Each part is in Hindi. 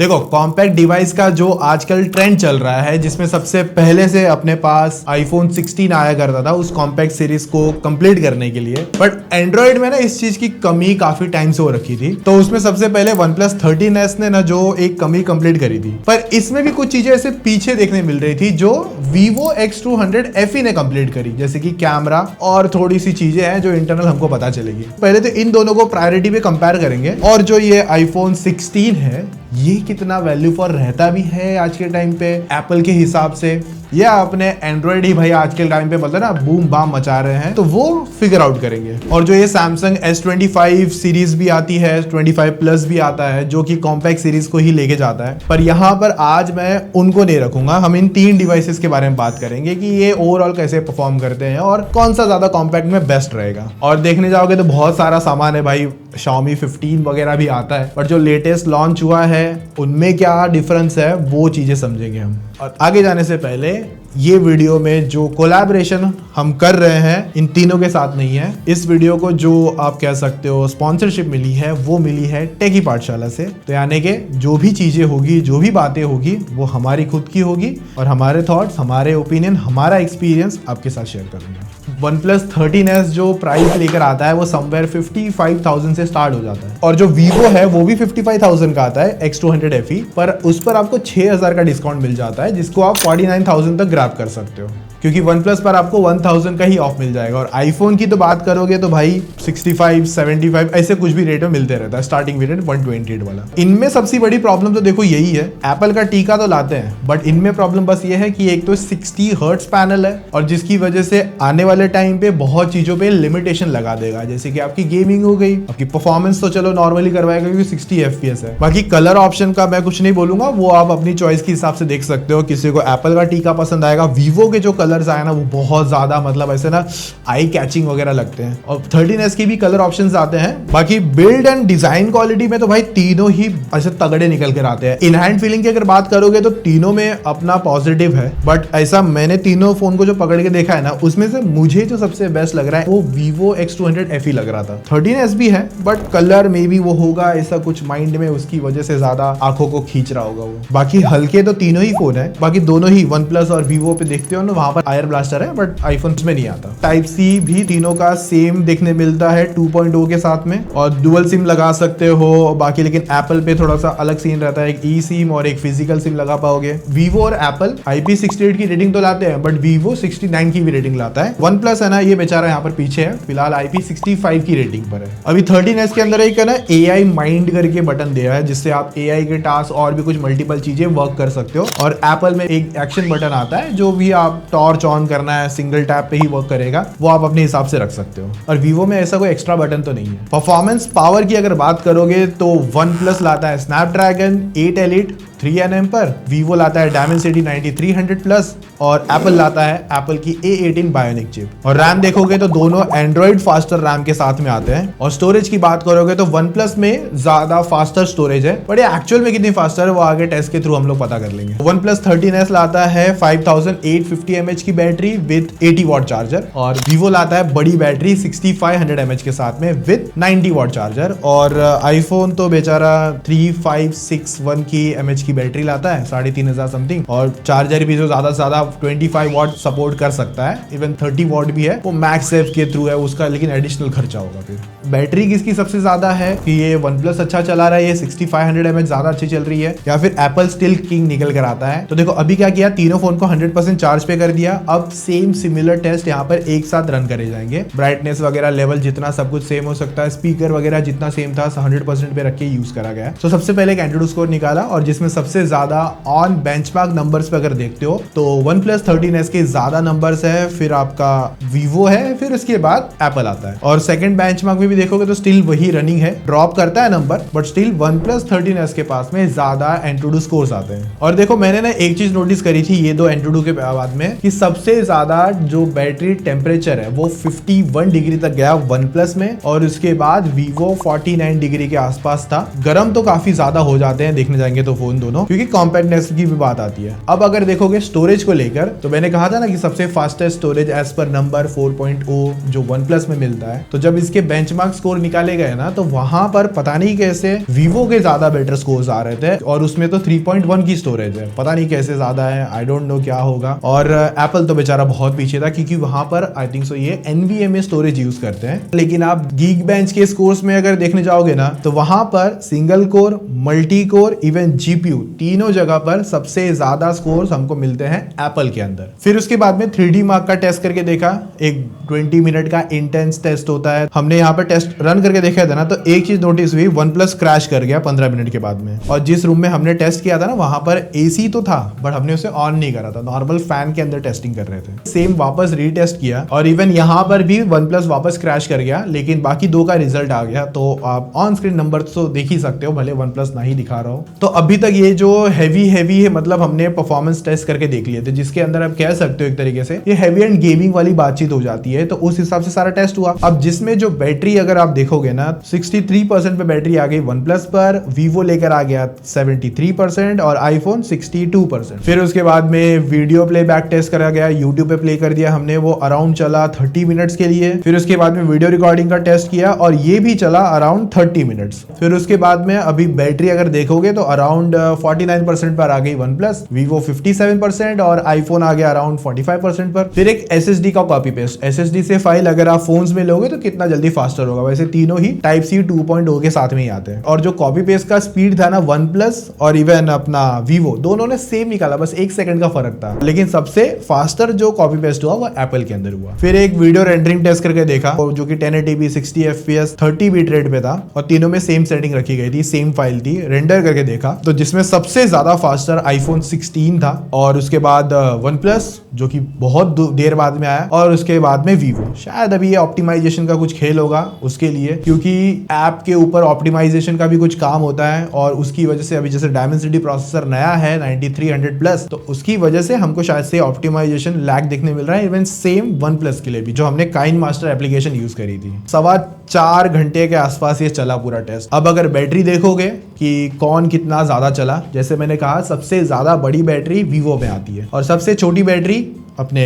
देखो कॉम्पैक्ट डिवाइस का जो आजकल ट्रेंड चल रहा है, जिसमें सबसे पहले से अपने पास आईफोन 16 आया करता था उस कॉम्पैक्ट सीरीज को कंप्लीट करने के लिए, बट एंड्रॉइड में ना इस चीज की कमी काफी टाइम से हो रखी थी। तो उसमें सबसे पहले OnePlus 13S ने ना जो एक कमी कंप्लीट करी थी, पर इसमें भी कुछ चीजें ऐसे पीछे देखने मिल रही थी जो Vivo X200 FE ने कंप्लीट करी, जैसे कि कैमरा और थोड़ी सी चीजें हैं जो इंटरनल हमको पता चलेगी। पहले तो इन दोनों को प्रायोरिटी पे कंपेयर करेंगे, और जो ये आईफोन 16 है ये कितना वैल्यू फॉर रहता भी है आज के टाइम पे एप्पल के हिसाब से, या अपने एंड्रॉइड ही भाई आज के टाइम पे बोलते ना बूम बाम मचा रहे हैं, तो वो फिगर आउट करेंगे। और जो ये Samsung S25 सीरीज भी आती है, 25 प्लस भी आता है जो कि कॉम्पैक्ट सीरीज को ही लेके जाता है, पर यहाँ पर आज मैं उनको नहीं रखूंगा। हम इन 3 डिवाइसेस के बारे में बात करेंगे कि ये ओवरऑल कैसे परफॉर्म करते हैं और कौन सा ज्यादा कॉम्पैक्ट में बेस्ट रहेगा। और देखने जाओगे तो बहुत सारा सामान है भाई, Xiaomi 15 वगैरह भी आता है, पर जो लेटेस्ट लॉन्च हुआ है उनमें क्या डिफरेंस है वो चीजें समझेंगे हम। और आगे जाने से पहले ये वीडियो में जो कोलैबोरेशन हम कर रहे हैं इन तीनों के साथ नहीं है। इस वीडियो को जो आप कह सकते हो स्पॉन्सरशिप मिली है वो मिली है टेकी पाठशाला से। तो यानी कि जो भी चीजें होगी, जो भी बातें होगी वो हमारी खुद की होगी और हमारे थॉट्स, हमारे ओपिनियन, हमारा एक्सपीरियंस आपके साथ शेयर करूंगा। OnePlus 13S जो प्राइस लेकर आता है वो समवेयर 55,000 से स्टार्ट हो जाता है, और जो Vivo है वो भी 55,000 का आता है X200 FE, पर उस पर आपको 6,000 का डिस्काउंट मिल जाता है जिसको आप 49,000 तक ग्रैब कर सकते हो, क्योंकि OnePlus पर आपको 1,000 का ही ऑफ मिल जाएगा। और आईफोन की तो बात करोगे तो भाई 65, 75 ऐसे कुछ भी रेट में मिलते रहता है, स्टार्टिंग वेरिएंट 128 वाला। इनमें सबसे बड़ी प्रॉब्लम तो देखो यही है, एप्पल का टीका तो लाते हैं बट इनमें प्रॉब्लम बस ये है कि एक तो 60 हर्ट्ज पैनल है, और जिसकी वजह से आने वाले टाइम पे बहुत चीजों पे लिमिटेशन लगा देगा, जैसे कि आपकी गेमिंग हो गई, आपकी परफॉर्मेंस तो चलो नॉर्मली करवाएगा क्योंकि 60 FPS है। बाकी कलर ऑप्शन का मैं कुछ नहीं बोलूंगा, वो आप अपनी चॉइस के हिसाब से देख सकते हो। किसी को एप्पल का टीका पसंद आएगा, Vivo के जो कलर्स आए ना वो बहुत ज्यादा मतलब ऐसे ना आई कैचिंग वगैरह लगते हैं, और 13S की भी कलर ऑप्शंस आते हैं। बाकी बिल्ड एंड डिजाइन क्वालिटी में तो भाई तीनों ही ऐसे तगड़े निकल कर आते हैं। इन हैंड फीलिंग की अगर बात करोगे तो तीनों में अपना पॉजिटिव है, बट ऐसा मैंने तीनों फोन को जो पकड़ के देखा है ना उसमें से मुझे जो सबसे बेस्ट लग रहा है वो Vivo X200 FE लग रहा था। 13S भी है बट कलर में भी वो होगा ऐसा कुछ माइंड में, उसकी वजह से ज्यादा आंखों को खींच रहा होगा वो। बाकी हल्के तो तीनों ही फोन है, बाकी दोनों ही OnePlus और Vivo पे देखते हो ना वहां पर आयर ब्लास्टर है बट आईफोन में नहीं आता। टाइप सी भी तीनों का सेम देखने मिलता है 2.0 के साथ में, और डुअल सिम लगा सकते हो। बाकी लेकिन एप्पल पे थोड़ा सा अलग सीन रहता है, एक ई सिम और एक फिजिकल सिम लगा पाओगे। Vivo और एप्पल IP68 की रेटिंग तो लाते हैं बट Vivo 69 की भी रेटिंग लाता है। OnePlus है ना ये बेचारा यहाँ पर पीछे है, फिलहाल IP65 की रेटिंग पर है। अभी 13S के अंदर एक है ना AI माइंड करके बटन दिया है जिससे आप AI के टास्क और भी कुछ मल्टीपल चीजें वर्क कर सकते हो, और एप्पल में एक एक्शन बटन आता है जो भी आप टॉर्च ऑन करना है सिंगल टैप पे ही वर्क करेगा, वो आप अपने हिसाब से रख सकते हो। और Vivo में ऐसा कोई एक्स्ट्रा बटन तो नहीं है। परफॉर्मेंस पावर की अगर बात करोगे तो OnePlus लाता है Snapdragon 8 Elite 3nm पर, Vivo लाता है Dimensity 9300 प्लस, और एप्पल लाता है एप्पल की A18 बायोनिक चिप। और रैम देखोगे तो दोनों एंड्रॉइड फास्टर रैम के साथ में आते हैं। और स्टोरेज की बात करोगे तो OnePlus में ज्यादा फास्टर स्टोरेज है, बट ये एक्चुअल में कितनी फास्टर है वो आगे टेस्ट के थ्रू हम लोग पता कर लेंगे। OnePlus 13S लाता है 5850 mAh की बैटरी विद 80 वॉट चार्जर, और Vivo लाता है बड़ी बैटरी 6500 mAh के साथ में विद 90 वॉट चार्जर। और आईफोन तो बेचारा 3561 की mAh की बैटरी लाता है 3500 समथिंग, और चार्जर भी जो ज्यादा से ज्यादा 25 वॉट सपोर्ट कर सकता है, इवन 30 वॉट भी है, वो मैगसेफ के थ्रू है उसका, लेकिन एडिशनल खर्चा होगा। फिर बैटरी किसकी सबसे ज्यादा है कि ये OnePlus अच्छा चला रहा है, ये 6500 mAh ज्यादा अच्छी चल रही है, या फिर एप्पल स्टिल किंग निकल कर आता है। तो देखो अभी क्या किया, तीनों फोन को 100% चार्ज पे कर दिया। अब सेम सिमिलर टेस्ट यहाँ पर एक साथ रन करे जाएंगे। ब्राइटनेस वगैरह लेवल जितना सब कुछ सेम हो सकता है, स्पीकर वगैरह जितना सेम था 100% पे रख के यूज करा गया। तो सबसे पहले एक एंड्रॉइड स्कोर निकाला, और जिसमें सबसे ज्यादा ऑन बेंचमार्क नंबर्स पे अगर देखते हो तो OnePlus 13S के ज्यादा नंबर्स है, फिर आपका Vivo है, फिर उसके बाद एप्पल आता है। और सेकंड बेंचमार्क में भी देखोगे तो स्टिल वही रनिंग है, ड्रॉप करता है number but still OnePlus 13S के पास में ज्यादा एंट्रोडू स्कोर्स आते हैं। और देखो मैंने ना एक चीज नोटिस करी थी ये दो एंट्रोडू के बाद में कि सबसे ज्यादा जो बैटरी टेम्परेचर है वो 51 डिग्री तक गया OnePlus में, और उसके बाद Vivo 49 डिग्री के आसपास था। गर्म तो काफी ज्यादा हो जाते हैं देखने जाएंगे तो फोन दोनों दोनों, क्योंकि कॉम्पैक्टनेस की भी बात आती है। अब अगर देखोगे स्टोरेज को लेकर, तो मैंने कहा था ना कि सबसे फास्टेस्ट स्टोरेज एज पर नंबर 4.0 जो OnePlus में मिलता है। तो जब इसके बेंचमार्क स्कोर निकाले गए ना, तो वहां पर पता नहीं कैसे Vivo के ज्यादा बेटर स्कोर्स आ रहे थे, और उसमें तो 3.1 की स्टोरेज है। पता नहीं कैसे ज्यादा है, आई डोंट नो क्या होगा। और एप्पल तो बेचारा बहुत पीछे था, क्योंकि वहां पर आई थिंक सो ये NVMe स्टोरेज यूज करते हैं। लेकिन आप Geekbench के स्कोर्स में अगर देखने जाओगे ना, तो वहां पर single core, multi core, even GPU तीनों जगह पर सबसे ज्यादा स्कोर्स हमको मिलते हैं एप्पल के अंदर। फिर उसके बाद में 3D मार्क का टेस्ट करके देखा, एक 20 मिनट का इंटेंस टेस्ट होता है। हमने यहाँ पर टेस्ट रन करके देखा था ना, तो एक चीज नोटिस हुई, OnePlus क्रैश कर गया 15 मिनट के बाद में। और जिस रूम में हमने टेस्ट किया था ना, वहां पर AC तो था, बट हमने उसे ऑन नहीं करा था, नॉर्मल फैन के अंदर टेस्टिंग कर रहे थे। सेम वापस रीटेस्ट किया, और इवन यहाँ पर भी OnePlus वापस क्रैश कर गया, लेकिन बाकी दो का रिजल्ट आ गया। तो आप ऑन स्क्रीन नंबर तो देख ही सकते हो, भले OnePlus ना ही दिखा रहा हो। तो अभी तक ये जो हैवी है, मतलब हमने परफॉर्मेंस टेस्ट करके देख लिए थे, जिसके अंदर आप कह सकते हो एक तरीके से ये हैवी एंड गेमिंग वाली बातचीत हो जाती है। तो उस हिसाब से सारा टेस्ट हुआ। अब जिसमें जो बैटरी अगर आप देखोगे ना, 63% पे बैटरी आ गई OnePlus पर, Vivo लेकर आ गया 73% और iPhone 62%। फिर उसके बाद में वीडियो प्लेबैक टेस्ट करा गया, YouTube पे प्ले कर दिया हमने, वो अराउंड चला 30 मिनट्स के लिए। फिर उसके बाद में वीडियो रिकॉर्डिंग का टेस्ट किया, और ये भी चला अराउंड 30 मिनट्स। फिर उसके बाद में अभी बैटरी अगर देखोगे तो अराउंड 49% पर आ गई OnePlus, Vivo 57% और iPhone आ गया अराउंड 45% पर। फिर एक SSD का कॉपी पेस्ट, SSD से फाइल अगर आप फोन्स में लोगे तो कितना जल्दी फास्टर होगा, वैसे तीनों ही Type-C 2.0 के साथ में ही आते हैं। और जो कॉपी पेस्ट का स्पीड था ना, OnePlus और इवन अपना Vivo दोनों ने सेम निकाला, बस 1 सेकंड का फर्क था। लेकिन सबसे फास्टर जो कॉपी पेस्ट हुआ वो एप्पल के अंदर हुआ। फिर एक वीडियो रेंडरिंग टेस्ट करके देखा, जो कि 1080p 60 FPS 30 बिट रेट पे था, और तीनों में सेम सेटिंग रखी गई थी, सेम फाइल थी। रेंडर करके देखा, तो जिसमें सबसे ज्यादा फास्टर iPhone 16 था, और उसके बाद OnePlus जो कि बहुत देर बाद में आया, और उसके बाद में Vivo। शायद अभी ये ऑप्टिमाइजेशन का कुछ खेल होगा उसके लिए, क्योंकि ऐप के ऊपर ऑप्टिमाइजेशन का भी कुछ काम होता है, और उसकी वजह से अभी जैसे Dimensity प्रोसेसर नया है 9300 प्लस, तो उसकी वजह से हमको शायद से ऑप्टिमाइजेशन लैग देखने मिल रहा है। इवन सेम OnePlus के लिए भी, जो हमने KineMaster एप्लीकेशन यूज करी थी। 4.25 घंटे के आसपास ये चला पूरा टेस्ट। अब अगर बैटरी देखोगे कि कौन कितना ज्यादा चला, जैसे मैंने कहा सबसे ज्यादा बड़ी बैटरी Vivo में आती है, और सबसे छोटी बैटरी अपने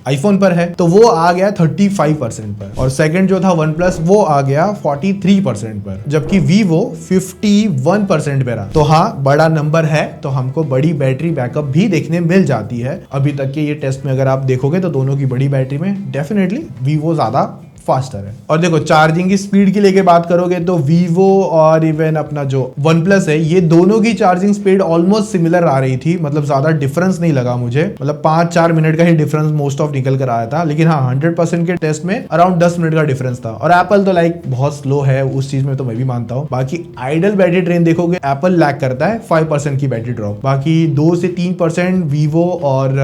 iPhone पर है, तो वो आ गया 35% पर। और सेकंड जो था OnePlus, वो आ गया 43% पर, जबकि Vivo 51% पे रहा। तो हाँ, बड़ा नंबर है, तो हमको बड़ी बैटरी बैकअप भी देखने मिल जाती है। अभी तक के ये टेस्ट में अगर आप देखोगे तो दोनों की बड़ी बैटरी में डेफिनेटली Vivo ज्यादा फास्टर है। और देखो चार्जिंग की स्पीड की लेके बात करोगे तो Vivo और इवन अपना जो OnePlus है, ये दोनों की चार्जिंग स्पीड ऑलमोस्ट सिमिलर आ रही थी, मतलब ज्यादा डिफरेंस नहीं लगा मुझे, मतलब 5-4 मिनट का ही डिफरेंस मोस्ट ऑफ निकल कर आया था। लेकिन हाँ, 100% के टेस्ट में अराउंड 10 मिनट का डिफरेंस था। और एप्पल तो लाइक बहुत स्लो है उस चीज में, तो मैं भी मानता हूँ। बाकी आइडल बैटरी ट्रेन देखोगे, एप्पल लैग करता है 5% की बैटरी ड्रॉप, बाकी 2 से 3% Vivo और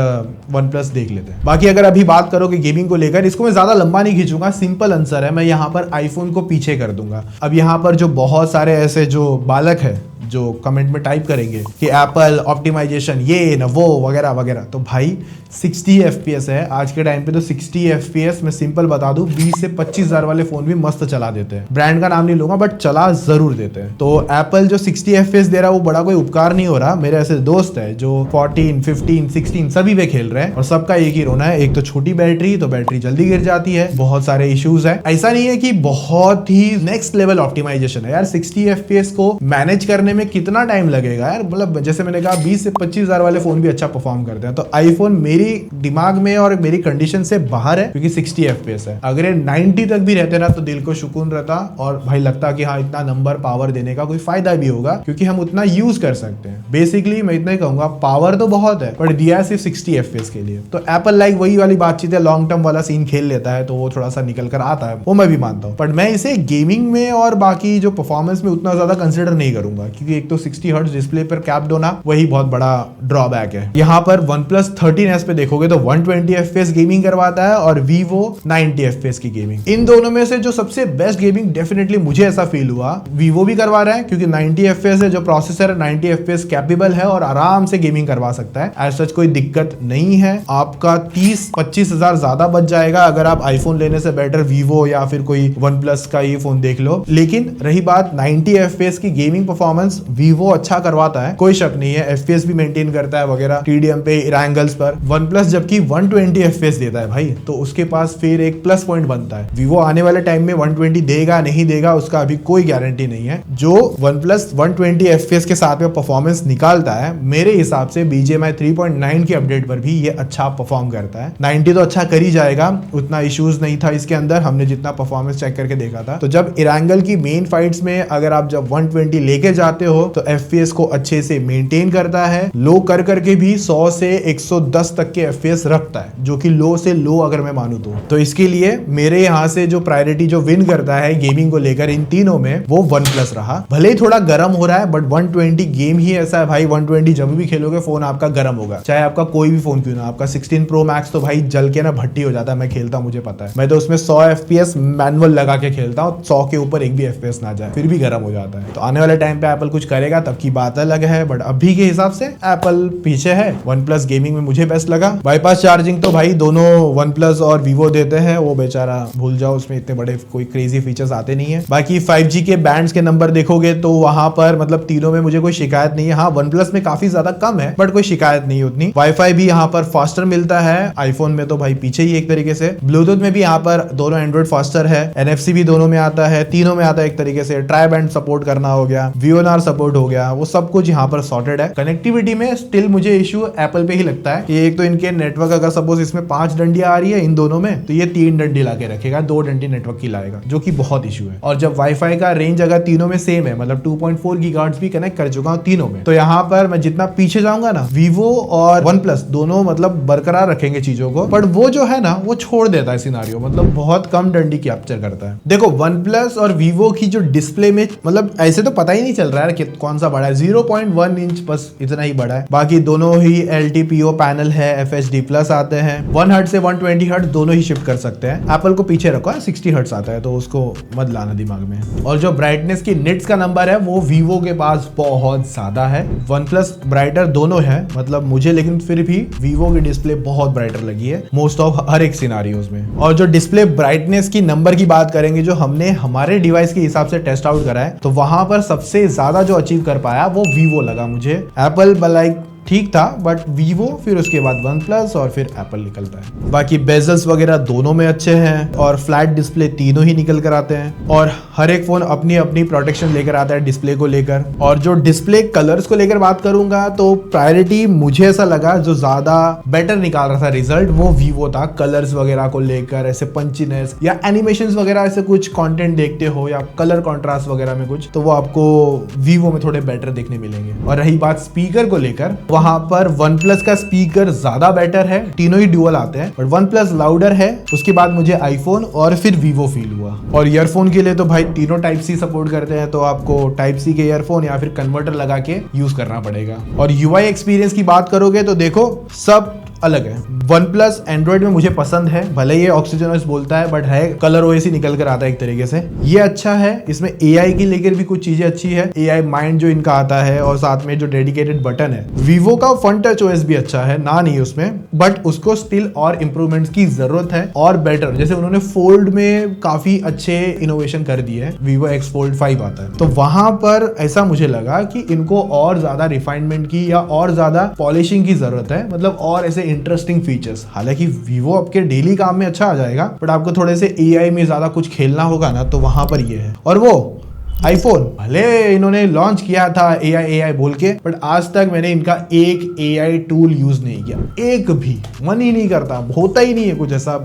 OnePlus देख लेते हैं। बाकी अगर अभी बात करोगे गेमिंग को लेकर, इसको मैं ज्यादा लंबा नहीं खींचूंगा, सिंपल आंसर है, मैं यहाँ पर iPhone को पीछे कर दूंगा। अब यहाँ पर जो बहुत सारे ऐसे जो बालक है जो कमेंट में टाइप करेंगे कि एप्पल ऑप्टिमाइजेशन ये ना वो वगैरह वगैरह, तो भाई 60 FPS है आज के टाइम पे। तो 60 FPS मैं सिंपल बता दूं, 20 से 25 हजार वाले फोन भी मस्त चला देते हैं। ब्रांड का नाम नहीं लूंगा, बट चला जरूर देते हैं। तो एप्पल जो 60 FPS दे रहा है वो बड़ा कोई उपकार नहीं हो रहा। मेरे ऐसे दोस्त है जो 14, 15, 16 सभी पे खेल रहे हैं, और सबका एक ही रोना है, एक तो छोटी बैटरी, तो बैटरी जल्दी गिर जाती है, बहुत सारे इश्यूज है। ऐसा नहीं है कि बहुत ही नेक्स्ट लेवल ऑप्टिमाइजेशन है यार, 60 FPS को मैनेज करने में कितना टाइम लगेगा यार। मतलब जैसे मैंने कहा 20 से 25 हजार वाले फोन भी अच्छा परफॉर्म करते हैं। तो iPhone मेरी दिमाग में और मेरी कंडीशन से बाहर है, क्योंकि 60 FPS है। अगर 90 तक भी रहते ना तो दिल को सुकून रहता, और भाई लगता कि हाँ इतना नंबर पावर देने का कोई फायदा भी होगा, क्योंकि हम उतना यूज कर सकते हैं। बेसिकली मैं इतना ही कहूंगा, पावर तो बहुत है पर दिया है सिर्फ 60 FPS के लिए। तो एप्पल लाइक वही वाली बातचीट है, लॉन्ग टर्म वाला सीन खेल लेता है, तो वो थोड़ा सा निकल कर आता है, वो मैं भी मानता हूँ। बट मैं इसे गेमिंग में और बाकी जो परफॉर्मेंस में उतना ज्यादा कंसिडर नहीं करूंगा, क्योंकि एक तो 60 हर्ट्ज डिस्प्ले पर कैप्ड होना वही बहुत बड़ा ड्रॉबैक है। यहाँ पर OnePlus 13S पे देखोगे तो 120 FPS गेमिंग करवाता है, और Vivo 90 FPS की गेमिंग। इन दोनों में से जो सबसे बेस्ट गेमिंग डेफिनेटली मुझे ऐसा फील हुआ, Vivo भी करवा रहा है, क्योंकि 90 FPS है जो प्रोसेसर है, 90 FPS कैपेबल है और आराम से गेमिंग करवा सकता है। एज सच कोई दिक्कत नहीं है। आपका 30-25 हजार ज्यादा बच जाएगा अगर आप iPhone लेने से बेटर Vivo या फिर कोई OnePlus का ये फोन देख लो। लेकिन रही बात 90 FPS की गेमिंग परफॉर्मेंस, परफॉर्मेंस वीवो अच्छा करवाता है, कोई शक नहीं है, एफपीएस भी मेंटेन करता है वगैरह टीडीएम पे एंगल्स पर। वन प्लस जबकि 120 एफपीएस देता है भाई, तो उसके पास फिर एक प्लस पॉइंट बनता है। वीवो आने वाले टाइम में 120 देगा नहीं देगा उसका अभी कोई गारंटी नहीं है। जो वन प्लस 120 एफपीएस के साथ में परफॉर्मेंस निकालता है, मेरे हिसाब से BGMI 3.9 की अपडेट पर भी ये अच्छा परफॉर्म करता है। 90 तो अच्छा कर ही जाएगा, उतना इश्यूज नहीं था इसके अंदर, हमने जितना परफॉर्मेंस चेक करके देखा था। तो जब इरांगल की मेन फाइट्स में अगर आप जब 120 लेके जाते हो तो एफपीएस को अच्छे से मेंटेन करता है, लो कर करके भी 100 से 110 तक के एफपीएस रखता है, जो कि लो से लो अगर मैं मानूं तो इसके लिए मेरे यहाँ से जो प्रायोरिटी जो विन करता है गेमिंग को लेकर इन तीनों में, वो वन प्लस रहा। भले ही थोड़ा गर्म हो रहा है बट 120 गेम ही ऐसा है भाई, 120 जब भी खेलोगे फोन आपका गर्म होगा, चाहे आपका कोई भी फोन क्यों ना। आपका 16 प्रो मैक्स तो भाई जल के ना भट्टी हो जाता है, मैं खेलता मुझे पता है, मैं तो उसमें 100 एफपीएस मैनुअल लगा के खेलता हूँ, 100 के ऊपर एक भी एफपीएस ना जाए फिर भी गर्म हो जाता है। तो आने वाले टाइम पे एप्पल कुछ करेगा तब की बात अलग है, बट अभी के हिसाब से एप्पल पीछे है। वन प्लस गेमिंग में मुझे बेस्ट लगा। बाईपास चार्जिंग तो भाई दोनों वन प्लस और वीवो देते हैं, वो बेचारा भूल जाओ, उसमें इतने बड़े कोई क्रेजी फीचर्स आते नहीं है। बाकी 5G के बैंड्स के नंबर देखोगे तो वहां पर मतलब तीनों में मुझे कोई शिकायत नहीं है। हाँ, वन प्लस में काफी ज्यादा कम है बट कोई शिकायत नहीं उतनी। वाईफाई भी यहाँ पर फास्टर मिलता है, आईफोन में तो भाई पीछे ही एक तरीके से। ब्लूटूथ में भी यहाँ पर दोनों एंड्रॉइड फास्टर है, NFC भी दोनों में आता है, तीनों में आता है एक तरीके से। ट्राई बैंड सपोर्ट करना हो गया, VNR सपोर्ट हो गया, वो सब कुछ यहाँ पर सॉर्टेड है। कनेक्टिविटी में स्टिल मुझे इशू एप्पल पे ही लगता है कि एक तो इनके नेटवर्क अगर सपोज इसमें 5 डंडियां आ रही है इन दोनों में, तो ये 3 डंडी ला के रखेगा, 2 डंडी नेटवर्क की लाएगा, जो कि बहुत इशू है। और जब वाईफाई का रेंज अगर तीनों में सेम है, मतलब 2.4 गीगाहर्ट्ज भी कनेक्ट कर चुका हूँ तीनों में, तो यहाँ पर मैं जितना पीछे जाऊंगा ना, वीवो और वन प्लस दोनों मतलब बरकरार रखेंगे चीजों को, बट वो जो है ना वो छोड़ देता है सिनारियो, मतलब बहुत कम डंडी कैप्चर करता है। देखो वन प्लस और वीवो की जो डिस्प्ले में मतलब ऐसे तो पता ही नहीं चल रहा है कि कौन सा बड़ा है, 0.1 इंच बस इतना ही बड़ा है। बाकी दोनों ही LTPO पैनल है, FHD प्लस आते हैं, 1 हर्ट्ज से 120 हर्ट्ज दोनों ही शिफ्ट कर सकते हैं। एप्पल को पीछे रखो है, 60 हर्ट्ज आता है, तो उसको मत लाना दिमाग में। और जो ब्राइटनेस की निट्स का नंबर है वो वीवो के पास बहुत ज्यादा है, वन प्लस ब्राइटर दोनों है मतलब मुझे, लेकिन फिर भी वीवो की डिस्प्ले बहुत ब्राइटर लगी है मोस्ट ऑफ हर एक सिनारियोज में। और जो डिस्प्ले ब्राइटनेस की नंबर की बात करेंगे, जो हमने हमारे डिवाइस के हिसाब से टेस्ट आउट करा है, तो वहां पर सबसे ज्यादा जो अचीव कर पाया वो वीवो लगा मुझे। एप्पल लाइक ठीक था बट वीवो, फिर उसके बाद वन प्लस और फिर एप्पल निकलता है। बाकी बेजल्स वगैरह दोनों में अच्छे हैं और फ्लैट डिस्प्ले तीनों ही निकल कर आते हैं, और हर एक फोन अपनी अपनी प्रोटेक्शन लेकर आता है डिस्प्ले को लेकर। और जो डिस्प्ले कलर्स को लेकर बात करूंगा तो प्रायोरिटी मुझे ऐसा लगा जो ज्यादा बेटर निकाल रहा था रिजल्ट वो वीवो था। कलर्स वगैरह को लेकर ऐसे पंचीनेस या एनिमेशन वगैरह ऐसे कुछ कंटेंट देखते हो या कलर कॉन्ट्रास्ट वगैरह में कुछ, तो वो आपको वीवो में थोड़े बेटर देखने मिलेंगे। और रही बात स्पीकर को लेकर, वहां पर वन प्लस का स्पीकर ज्यादा बेटर है, तीनों ही डुअल आते हैं, बट वन प्लस लाउडर है। उसके बाद मुझे आईफोन और फिर वीवो फील हुआ। और ईयरफोन के लिए तो भाई तीनों टाइप सी सपोर्ट करते हैं, तो आपको टाइप सी के ईयरफोन या फिर कन्वर्टर लगा के यूज करना पड़ेगा। और यूआई एक्सपीरियंस की बात करोगे तो देखो सब अलग है। वन प्लस एंड्रॉइड में मुझे पसंद है, भले ये ऑक्सीजन ओएस बोलता है बट है कलर ओएस ही निकल कर आता है एक तरीके से, ये अच्छा है। इसमें एआई की लेकर भी कुछ चीजें अच्छी है, एआई माइंड जो इनका आता है और साथ में जो डेडिकेटेड बटन है। वीवो का फन टच ओएस भी अच्छा है, ना नहीं उसमें, बट उसको स्टिल और इंप्रूवमेंट्स की जरूरत है और बेटर। जैसे उन्होंने फोल्ड में काफी अच्छे इनोवेशन कर दिए है, वीवो एक्स फोल्ड 5 आता है, तो वहां पर ऐसा मुझे लगा कि इनको और ज्यादा रिफाइनमेंट की या और ज्यादा पॉलिशिंग की जरूरत है, मतलब और ऐसे इंटरेस्टिंग फीचर्स। हालांकि वीवो आपके डेली काम में अच्छा आ जाएगा, बट आपको थोड़े से एआई में ज्यादा कुछ खेलना होगा ना, तो वहां पर ये है। और वो आईफोन भले इन्होंने लॉन्च किया था एआई बोल के, बट आज तक मैंने इनका एक एआई टूल यूज नहीं किया, एक भी, मन ही नहीं करता, होता ही नहीं है कुछ ऐसा,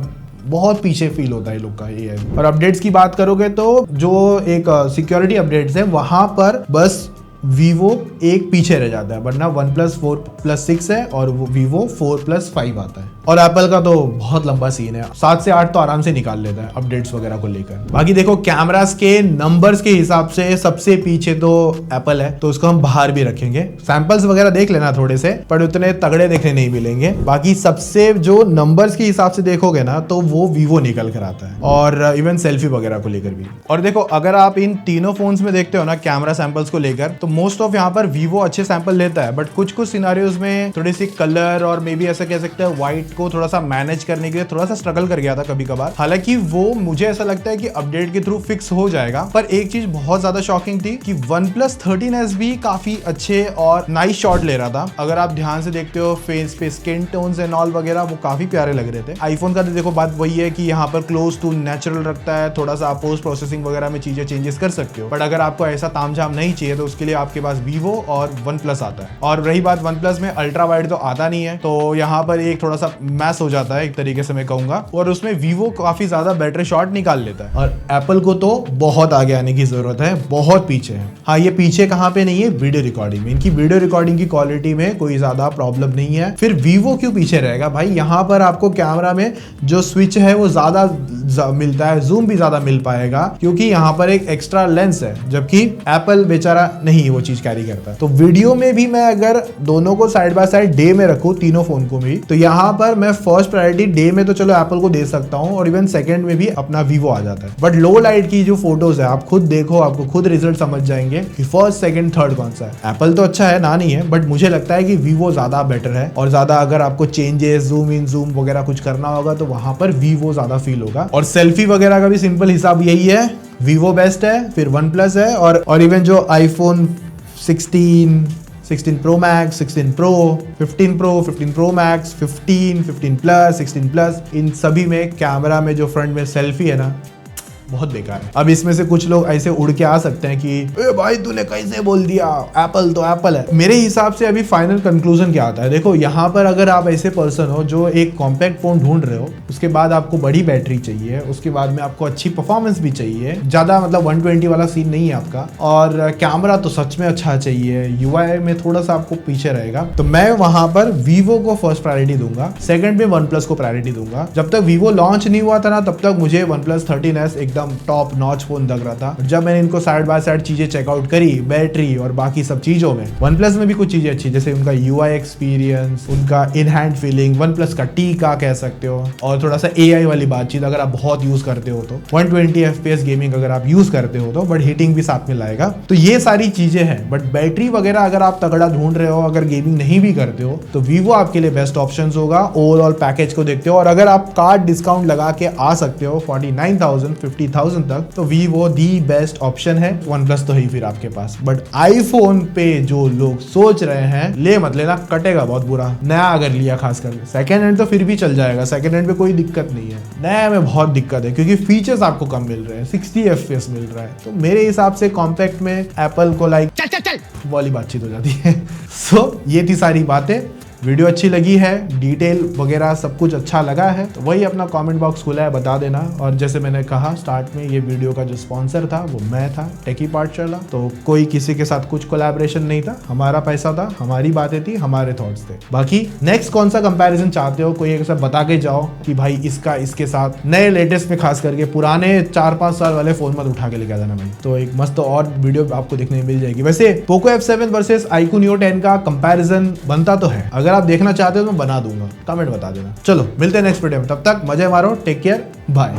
बहुत पीछे फील होता है लोग का एआई। और अपडेट्स की बात करोगे तो जो एक सिक्योरिटी अपडेट्स है वहां पर बस वीवो एक पीछे रह जाता है, वरना वन प्लस 4+6 है और वो वीवो 4+5 आता है। और एप्पल का तो बहुत लंबा सीन है, 7 से 8 तो आराम से निकाल लेता है अपडेट्स वगैरह को लेकर। बाकी देखो कैमरास के नंबर्स के हिसाब से सबसे पीछे तो एप्पल है, तो उसको हम बाहर भी रखेंगे। सैंपल्स वगैरह देख लेना थोड़े से, पर उतने तगड़े देखने नहीं मिलेंगे। बाकी सबसे जो नंबर्स के हिसाब से देखोगे ना तो वो वीवो निकल कर आता है, और इवन सेल्फी वगैरह को लेकर भी। और देखो अगर आप इन तीनों फोन्स में देखते हो ना कैमरा सैंपल्स को लेकर, तो मोस्ट ऑफ यहाँ पर वीवो अच्छे सैंपल लेता है, बट कुछ कुछ सिनारियोज में थोड़ी सी कलर और मे बी ऐसा कह सकते हैं व्हाइट को थोड़ा सा मैनेज करने के लिए थोड़ा सा स्ट्रगल कर गया था कभी कभार। हालांकि वो मुझे ऐसा लगता है कि अपडेट के थ्रू फिक्स हो जाएगा। पर एक चीज बहुत ज्यादा शॉकिंग थी कि OnePlus 13S भी काफी अच्छे और नाइस शॉट ले रहा था। अगर आप ध्यान से देखते हो फेस पे स्किन टोन्स एंड ऑल वगैरह वो काफी प्यारे लग रहे थे। आईफोन का तो देखो बात वही है कि यहाँ पर क्लोज टू नेचुरल रखता है, थोड़ा सा आप पोस्ट प्रोसेसिंग वगैरह में चीजें चेंजेस कर सकते हो। बट अगर आपको ऐसा तामझाम नहीं चाहिए तो उसके लिए आपके पास वीवो और OnePlus आता है। और रही बात OnePlus में अल्ट्रा वाइड तो आता नहीं है, तो यहाँ पर एक थोड़ा सा मैस हो जाता है एक तरीके से मैं कहूंगा, और उसमें वीवो काफी ज्यादा बेटर शॉट निकाल लेता है। और एप्पल को तो बहुत आगे आने की जरूरत है, बहुत पीछे है। हाँ, ये पीछे कहाँ पे नहीं है, वीडियो रिकॉर्डिंग में। इनकी वीडियो रिकॉर्डिंग की क्वालिटी में कोई ज्यादा प्रॉब्लम नहीं है। फिर वीवो क्यों पीछे रहेगा भाई? यहाँ पर आपको कैमरा में जो स्विच है वो ज्यादा मिलता है, जूम भी ज्यादा मिल पाएगा क्योंकि यहाँ पर एक एक्स्ट्रा लेंस है, जबकि एप्पल बेचारा नहीं वो चीज कैरी करता। तो वीडियो में भी मैं अगर दोनों को साइड बाय साइड डे में रखूं, तीनों फोन को भी, तो यहाँ पर मैं फर्स्ट प्रायोरिटी डे में तो चलो एप्पल को दे सकता हूँ और इवन सेकंड में भी अपना वीवो आ जाता है। बट लो लाइट की जो फोटोज है आप खुद देखो, आपको खुद रिजल्ट समझ जाएंगे कि फर्स्ट सेकंड थर्ड कौन सा है। एप्पल तो अच्छा है ना, नहीं है, बट मुझे लगता है कि वीवो ज्यादा बेटर है। और ज्यादा अगर आपको चेंजेस, जूम इन जूम वगैरह कुछ करना होगा तो वहां पर वीवो ज्यादा फील होगा। और सेल्फी वगैरह का भी सिंपल हिसाब यही है, वीवो बेस्ट है, फिर OnePlus है, और इवन जो iPhone 16 Pro Max, 16 Pro, 15 Pro, 15 Pro Max, 15 Plus, 16 Plus, इन सभी में कैमरा में जो फ्रंट में सेल्फी है ना, बहुत बेकार है। अब इसमें से कुछ लोग ऐसे उड़ के आ सकते हैं कि ए भाई तूने कैसे बोल दिया, एप्पल तो एप्पल है। मेरे हिसाब से अभी फाइनल कंक्लूजन क्या आता है, देखो यहाँ पर अगर आप ऐसे पर्सन हो जो एक कॉम्पैक्ट फोन ढूंढ रहे हो, उसके बाद आपको बड़ी बैटरी चाहिए, उसके बाद में आपको अच्छी परफॉर्मेंस भी चाहिए, ज्यादा मतलब 120 वाला सीन नहीं है आपका, और कैमरा तो सच में अच्छा चाहिए, यूआई में थोड़ा सा आपको पीछे रहेगा, तो मैं वहां पर वीवो को फर्स्ट प्रायोरिटी दूंगा, सेकंड में OnePlus को प्रायोरिटी दूंगा। जब तक वीवो लॉन्च नहीं हुआ था ना, तब तक मुझे OnePlus 13S एकदम टॉप नॉच फोन लग रहा था। जब मैंने इनको साइड बाय साइड चीजें चेकआउट करी, बैटरी और बाकी सब चीजों में, OnePlus में भी कुछ चीजें अच्छी, जैसे उनका यूआई एक्सपीरियंस, उनका इन हैंड फीलिंग, OnePlus का टीका कह सकते हो, और थोड़ा सा एआई वाली बातचीत अगर आप बहुत यूज करते हो तो 120 FPS गेमिंग अगर आप यूज करते हो तो, बट हीटिंग भी साथ में लाएगा। तो ये सारी चीजें हैं। बट बैटरी वगैरह अगर आप तगड़ा ढूंढ रहे हो, अगर गेमिंग नहीं भी करते हो, तो वीवो आपके लिए बेस्ट ऑप्शन होगा ओवरऑल पैकेज को देखते हो। और अगर आप कार्ड डिस्काउंट लगा के आ सकते हो 49,000 50,000 तक, तो वीवो दी बेस्ट ऑप्शन है। OnePlus तो ही फिर आपके पास। बट आईफोन पे जो लोग सोच रहे हैं, ले मत लेना, कटेगा बहुत बुरा। नया अगर लिया खासकर, सेकंड हैंड तो फिर भी चल जाएगा, सेकंड हैंड पे कोई दिक्कत नहीं है। नया में बहुत दिक्कत है क्योंकि फीचर्स आपको कम मिल रहे हैं, 60 FPS मिल रहा है। तो मेरे हिसाब से कॉम्पैक्ट में एप्पल को लाइक चल वाली बातचीत हो जाती है। सो ये थी सारी बातें। वीडियो अच्छी लगी है, डिटेल वगैरह सब कुछ अच्छा लगा है तो वही अपना कमेंट बॉक्स खुला है, बता देना। और जैसे मैंने कहा स्टार्ट में, ये वीडियो का जो स्पॉन्सर था वो मैं था, टेकी पाठशाला। तो कोई किसी के साथ कुछ कोलैबोरेशन नहीं था, हमारा पैसा था, हमारी बातें थी, हमारे थॉट्स थे। बाकी नेक्स्ट कौन सा कंपैरिजन चाहते हो, कोई एक ऐसा बता के जाओ कि भाई इसका इसके साथ, नए लेटेस्ट में खास करके, पुराने 4-5 साल वाले फोन मत उठा के लेके जाना भाई। तो एक मस्त और वीडियो आपको देखने मिल जाएगी। वैसे Poco F7 versus iQOO Neo 10 का कंपैरिजन बनता तो है, अगर आप देखना चाहते हो तो मैं बना दूंगा, कमेंट बता देना। चलो मिलते हैं नेक्स्ट वीडियो में, तब तक मजे मारो, टेक केयर, बाय।